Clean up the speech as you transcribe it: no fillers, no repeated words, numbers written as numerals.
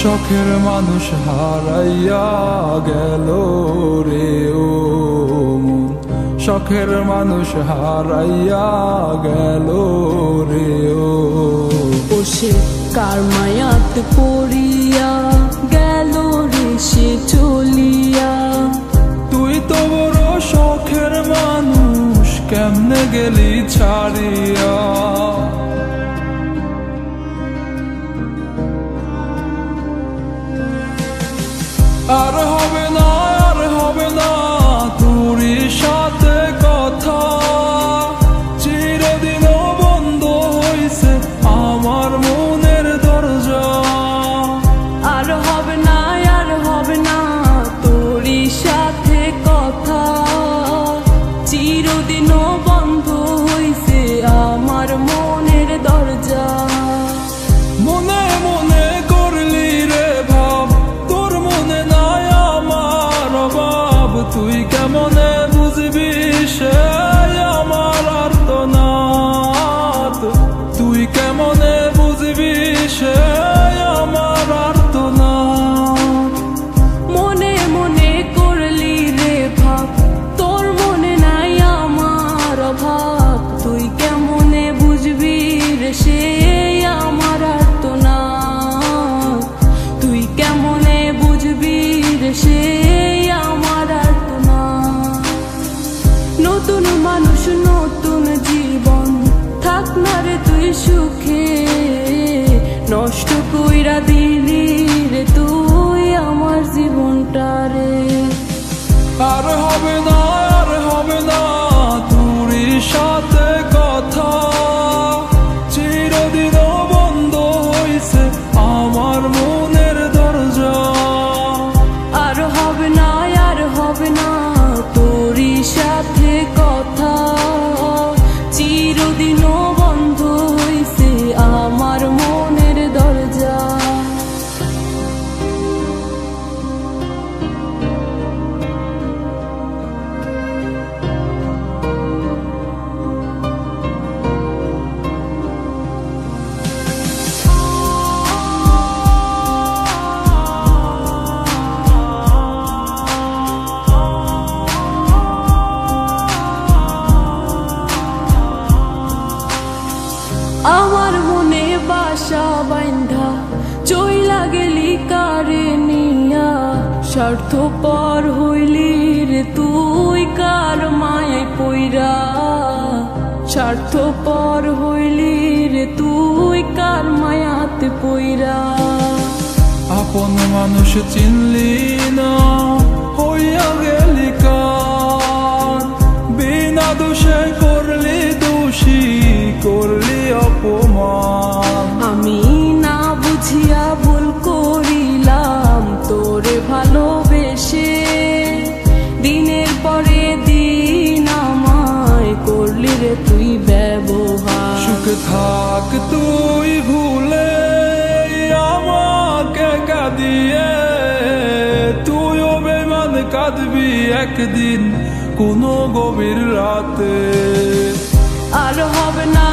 শখের মানুষ হারাইয়া গেল রে ও মন, শখের মানুষ হারাইয়া গেল রে ও। সে কার মায়াত পড়িয়া গেল রে সে চলিয়া। তুই তো বড় শখের মানুষ, কেমনে গেলি ছাড়িয়া। আর হবে না, আর হবে না তোরই সাথে কথা, চিরদিন বন্ধ হইছে আমার মনের দরজা। আর হবে না, আর হবে না তোরই সাথে কথা, চিরদিন বন্ধ হইছে আমার মনের দরজা। মনে মনে করলি রে ভাব, তোর মনে নাই আমার অভাব। তুই কেমনে বুঝবি সে আমার আর্তনাদ, তুই কেমনে বুঝবি সে আমার আর্তনাদ। মনে মনে করলি রে ভাব, তোর মনে নাই আমার অভাব। তুই কেমনে বুঝবি রে সে আমার আর্তনাদ, তুই কেমনে বুঝবি রে সে আমার আর্তনাদ। নতুন মানুষ নতুন জীবন, থাক না রে তুই সুখে, নষ্ট কইরা দিলি রে তুই আমার জীবনটা রে। আর হবে না, আর হবে না তোরই সাথে কথা, চিরদিন বন্ধ হইছে আমার মনের দরজা। আর হবে না, আর হবে না তোরই সাথে কথা, চিরদিন বন্ধ হইছে আমার মনের দরজা। আমার মনে বাসা বাইন্ধা চইলা গেলি কারে নিয়া, স্বার্থপর হইলি রে তুই কার মায়ায় পইরা। স্বার্থপর হইলি রে তুই কার মায়াতে পইরা। আপন মানুষ চিনলি না, হইয়া গেলি কার। বিনা দোষে করলি দোষী, করলি অপমান। আমি না বুঝিয়া ভুল করিলাম তোরে ভালোবেসে, দিনের পরে দিন আমায় করলি রে তুই ব্যবহার। সুখে থাক তুই ভুলে আমাকে কাঁদিয়ে, তুইও বেমান কাঁদবি একদিন কোনো গভীর রাতে। আর হবে না,